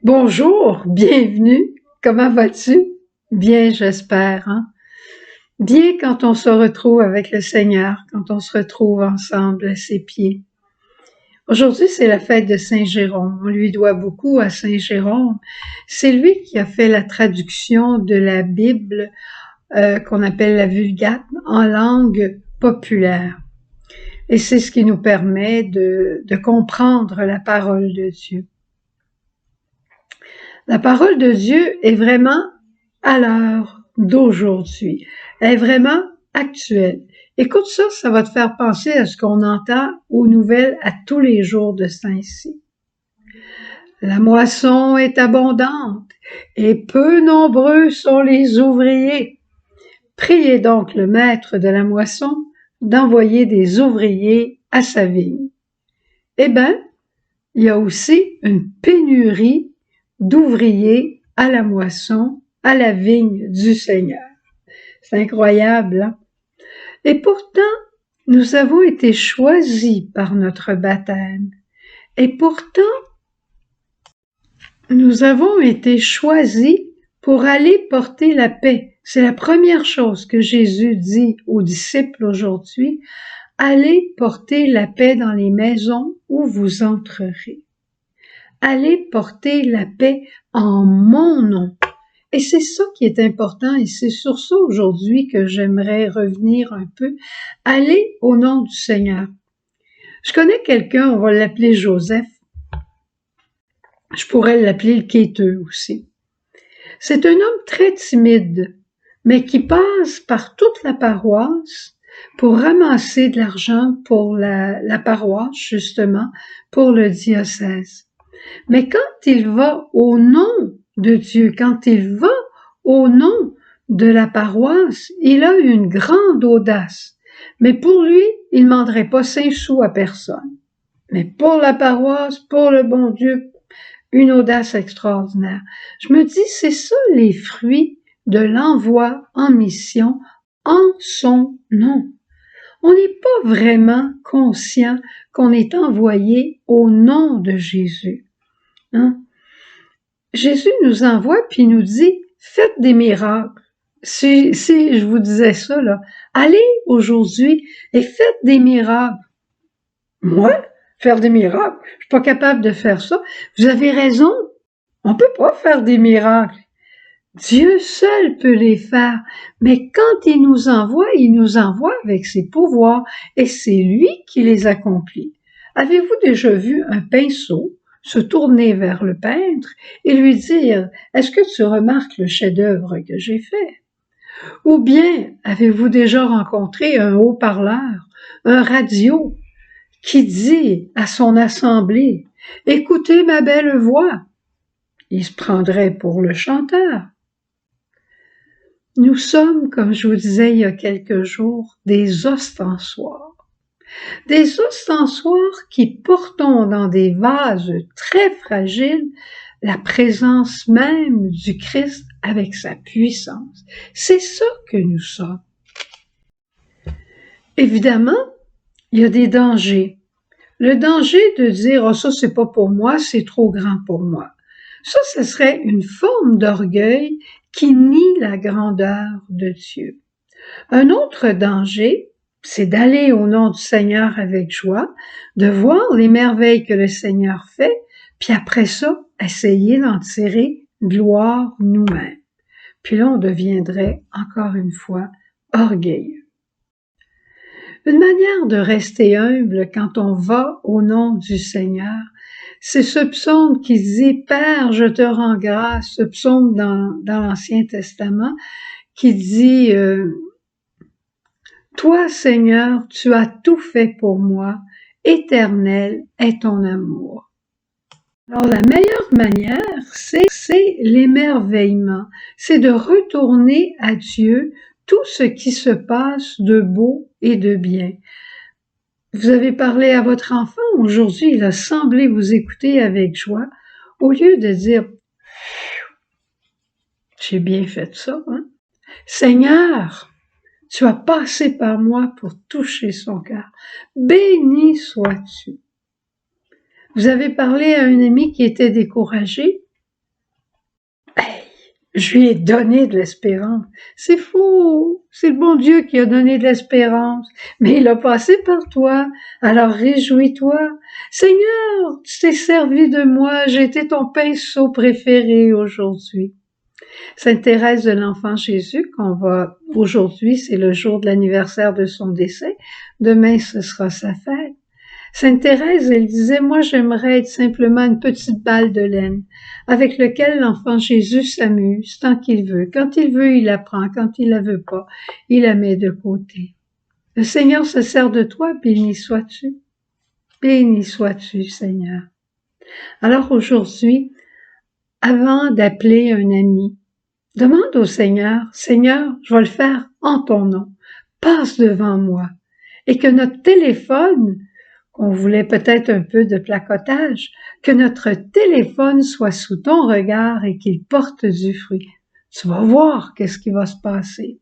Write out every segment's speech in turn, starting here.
Bonjour, bienvenue. Comment vas-tu? Bien, j'espère, hein? Bien quand on se retrouve avec le Seigneur, quand on se retrouve ensemble à ses pieds. Aujourd'hui, c'est la fête de Saint Jérôme. On lui doit beaucoup à Saint Jérôme. C'est lui qui a fait la traduction de la Bible qu'on appelle la Vulgate en langue populaire. Et c'est ce qui nous permet de comprendre la parole de Dieu. La parole de Dieu est vraiment à l'heure d'aujourd'hui. Elle est vraiment actuelle. Écoute ça, ça va te faire penser à ce qu'on entend aux nouvelles à tous les jours de ce temps-ci. La moisson est abondante et peu nombreux sont les ouvriers. Priez donc le maître de la moisson d'envoyer des ouvriers à sa vigne. Eh bien, il y a aussi une pénurie d'ouvriers à la moisson, à la vigne du Seigneur. C'est incroyable, hein? Et pourtant, nous avons été choisis par notre baptême. Et pourtant, nous avons été choisis pour aller porter la paix. C'est la première chose que Jésus dit aux disciples aujourd'hui. Allez porter la paix dans les maisons où vous entrerez. Allez porter la paix en mon nom. Et c'est ça qui est important et c'est sur ça aujourd'hui que j'aimerais revenir un peu. Allez au nom du Seigneur. Je connais quelqu'un, on va l'appeler Joseph. Je pourrais l'appeler le quêteux aussi. C'est un homme très timide, mais qui passe par toute la paroisse pour ramasser de l'argent pour la paroisse, justement, pour le diocèse. Mais quand il va au nom de Dieu, quand il va au nom de la paroisse, il a une grande audace. Mais pour lui, il ne demanderait pas 5 sous à personne. Mais pour la paroisse, pour le bon Dieu, une audace extraordinaire. Je me dis, c'est ça les fruits de l'envoi en mission en son nom. On n'est pas vraiment conscient qu'on est envoyé au nom de Jésus. Hein? Jésus nous envoie puis nous dit, faites des miracles. Si je vous disais ça, là, allez aujourd'hui et faites des miracles. Moi, faire des miracles, je suis pas capable de faire ça. Vous avez raison, on peut pas faire des miracles. Dieu seul peut les faire, mais quand il nous envoie avec ses pouvoirs et c'est lui qui les accomplit. Avez-vous déjà vu un pinceau se tourner vers le peintre et lui dire « Est-ce que tu remarques le chef-d'œuvre que j'ai fait ?» Ou bien avez-vous déjà rencontré un haut-parleur, un radio qui dit à son assemblée « Écoutez ma belle voix ». Il se prendrait pour le chanteur. Nous sommes, comme je vous disais il y a quelques jours, des ostensoirs. Des ostensoirs qui portons dans des vases très fragiles la présence même du Christ avec sa puissance. C'est ça que nous sommes. Évidemment, il y a des dangers. Le danger de dire « oh, ça c'est pas pour moi, c'est trop grand pour moi ». Ça, ce serait une forme d'orgueil qui nie la grandeur de Dieu. Un autre danger, c'est d'aller au nom du Seigneur avec joie, de voir les merveilles que le Seigneur fait, puis après ça, essayer d'en tirer gloire nous-mêmes. Puis là, on deviendrait, encore une fois, orgueilleux. Une manière de rester humble quand on va au nom du Seigneur, c'est ce psaume qui dit « Père, je te rends grâce », ce psaume dans l'Ancien Testament, qui dit « Toi, Seigneur, tu as tout fait pour moi, éternel est ton amour. » Alors, la meilleure manière, c'est l'émerveillement, c'est de retourner à Dieu tout ce qui se passe de beau et de bien. Vous avez parlé à votre enfant, aujourd'hui, il a semblé vous écouter avec joie, au lieu de dire « J'ai bien fait ça, hein? Seigneur, tu as passé par moi pour toucher son cœur. Béni sois-tu. » Vous avez parlé à un ami qui était découragé. Hey, je lui ai donné de l'espérance. C'est faux. C'est le bon Dieu qui a donné de l'espérance. Mais il a passé par toi. Alors réjouis-toi. Seigneur, tu t'es servi de moi. J'ai été ton pinceau préféré aujourd'hui. Sainte Thérèse de l'Enfant Jésus, aujourd'hui, c'est le jour de l'anniversaire de son décès. Demain, ce sera sa fête. Sainte Thérèse, elle disait, moi j'aimerais être simplement une petite balle de laine avec laquelle l'enfant Jésus s'amuse tant qu'il veut. Quand il veut, il la prend. Quand il la veut pas, il la met de côté. Le Seigneur se sert de toi, béni sois-tu. Béni sois-tu, Seigneur. Alors aujourd'hui, avant d'appeler un ami, demande au Seigneur, Seigneur, je vais le faire en ton nom. Passe devant moi. Et que notre téléphone, qu'on voulait peut-être un peu de placotage, que notre téléphone soit sous ton regard et qu'il porte du fruit. Tu vas voir qu'est-ce qui va se passer.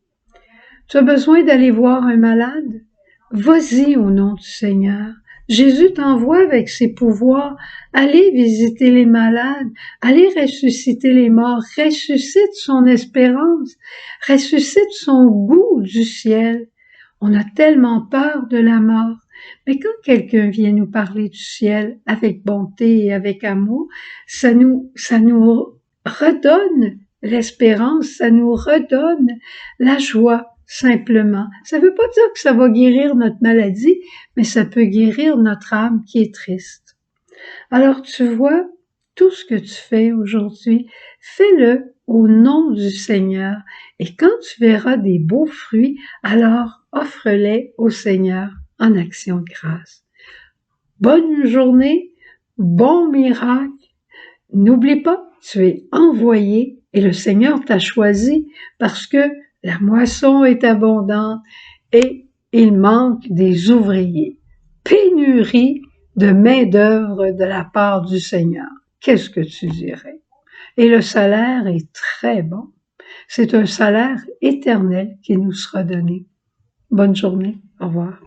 Tu as besoin d'aller voir un malade? Vas-y au nom du Seigneur. Jésus t'envoie avec ses pouvoirs. Allez visiter les malades, allez ressusciter les morts, ressuscite son espérance, ressuscite son goût du ciel. On a tellement peur de la mort. Mais quand quelqu'un vient nous parler du ciel avec bonté et avec amour, ça nous redonne l'espérance, ça nous redonne la joie, simplement. Ça ne veut pas dire que ça va guérir notre maladie, mais ça peut guérir notre âme qui est triste. Alors tu vois, tout ce que tu fais aujourd'hui, fais-le au nom du Seigneur. Et quand tu verras des beaux fruits, alors offre-les au Seigneur en action de grâce. Bonne journée, bon miracle. N'oublie pas, tu es envoyé et le Seigneur t'a choisi parce que la moisson est abondante et il manque des ouvriers. Pénurie de main-d'œuvre de la part du Seigneur. Qu'est-ce que tu dirais? Et le salaire est très bon. C'est un salaire éternel qui nous sera donné. Bonne journée. Au revoir.